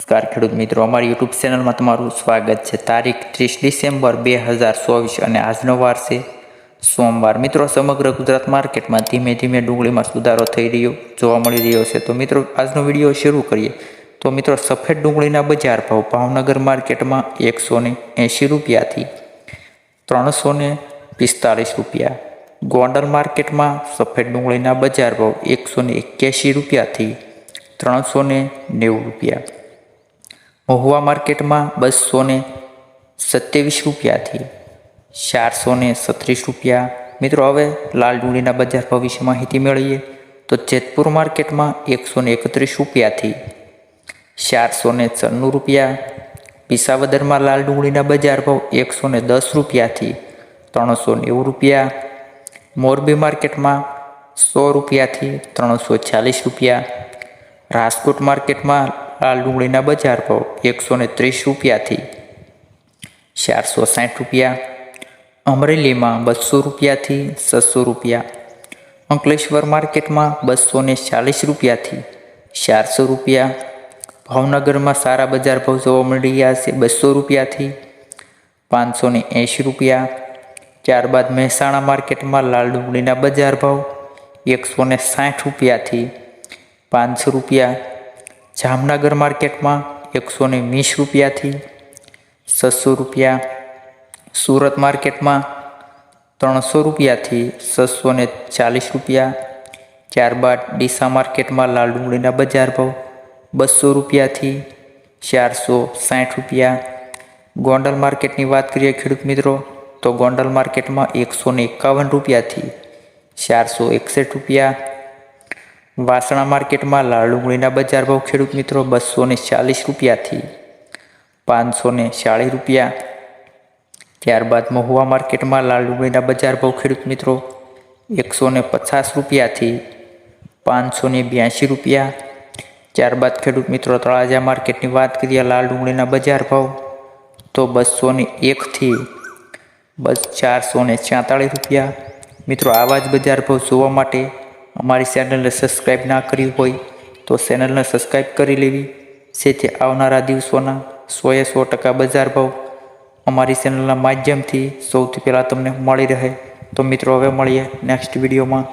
નમસ્કાર ખેડૂત મિત્રો, અમારી યુટ્યુબ ચેનલમાં તમારું સ્વાગત છે। તારીખ 30 ડિસેમ્બર 2024 અને આજનો વાર છે સોમવાર। મિત્રો, સમગ્ર ગુજરાત માર્કેટમાં ધીમે ધીમે ડુંગળીમાં સુધારો થઈ રહ્યો જોવા મળી રહ્યો છે। તો મિત્રો, આજનો વિડીયો શરૂ કરીએ તો મિત્રો, સફેદ ડુંગળીના બજાર ભાવ ભાવનગર માર્કેટમાં 180 રૂપિયાથી 345 રૂપિયા, ગોંડલ માર્કેટમાં સફેદ ડુંગળીના બજાર ભાવ 181 રૂપિયાથી 390 રૂપિયા, મહુવા માર્કેટમાં 227 રૂપિયાથી 436 રૂપિયા। મિત્રો, હવે લાલ ડુંગળીના બજાર ભાવ વિશે માહિતી મેળવીએ તો જેતપુર માર્કેટમાં 131 રૂપિયાથી 494 રૂપિયા, વિસાવદરમાં લાલ ડુંગળીના બજાર ભાવ 110 રૂપિયાથી 390 રૂપિયા, મોરબી માર્કેટમાં 100 રૂપિયાથી 340 રૂપિયા, રાજકોટ માર્કેટમાં લાલ ડુંગળીના બજાર ભાવ 130 રૂપિયાથી 460 રૂપિયા, અમરેલીમાં 200 રૂપિયાથી 600 રૂપિયા, અંકલેશ્વર માર્કેટમાં 240 રૂપિયાથી 400 રૂપિયા, ભાવનગરમાં સારા બજાર ભાવ જોવા મળી રહ્યા છે 200 રૂપિયાથી 580 રૂપિયા। ત્યારબાદ મહેસાણા માર્કેટમાં લાલ ડુંગળીના બજાર ભાવ 160 રૂપિયાથી 500 રૂપિયા, જામનગર માર્કેટમાં 120 રૂપિયાથી 600 રૂપિયા, સુરત માર્કેટમાં 300 રૂપિયાથી 640 રૂપિયા। ત્યારબાદ ડીસા માર્કેટમાં લાલ ડુંગળીના બજાર ભાવ 200 રૂપિયાથી 460 રૂપિયા। ગોંડલ માર્કેટની વાત કરીએ ખેડૂત મિત્રો તો ગોંડલ માર્કેટમાં 151 રૂપિયાથી 461 રૂપિયા, વાસણા માર્કેટમાં લાલ ડુંગળીના બજાર ભાવ ખેડૂત મિત્રો 240 રૂપિયાથી 540 રૂપિયા। ત્યારબાદ મહુવા માર્કેટમાં લાલ ડુંગળીના બજાર ભાવ ખેડૂત મિત્રો 150 રૂપિયાથી 582 રૂપિયા। ત્યારબાદ ખેડૂત મિત્રો તળાજા માર્કેટની વાત કરીએ લાલ ડુંગળીના બજાર ભાવ તો 201 થી 446 રૂપિયા। મિત્રો, આવા જ બજાર ભાવ જોવા માટે અમારી ચેનલને સબસ્ક્રાઈબ ના કરી હોય તો ચેનલને સબસ્ક્રાઈબ કરી લેવી, જેથી આવનારા દિવસોના 100% બજાર ભાવ અમારી ચેનલના માધ્યમથી સૌથી પહેલાં તમને મળી રહે। તો મિત્રો, હવે મળીએ નેક્સ્ટ વિડીયોમાં।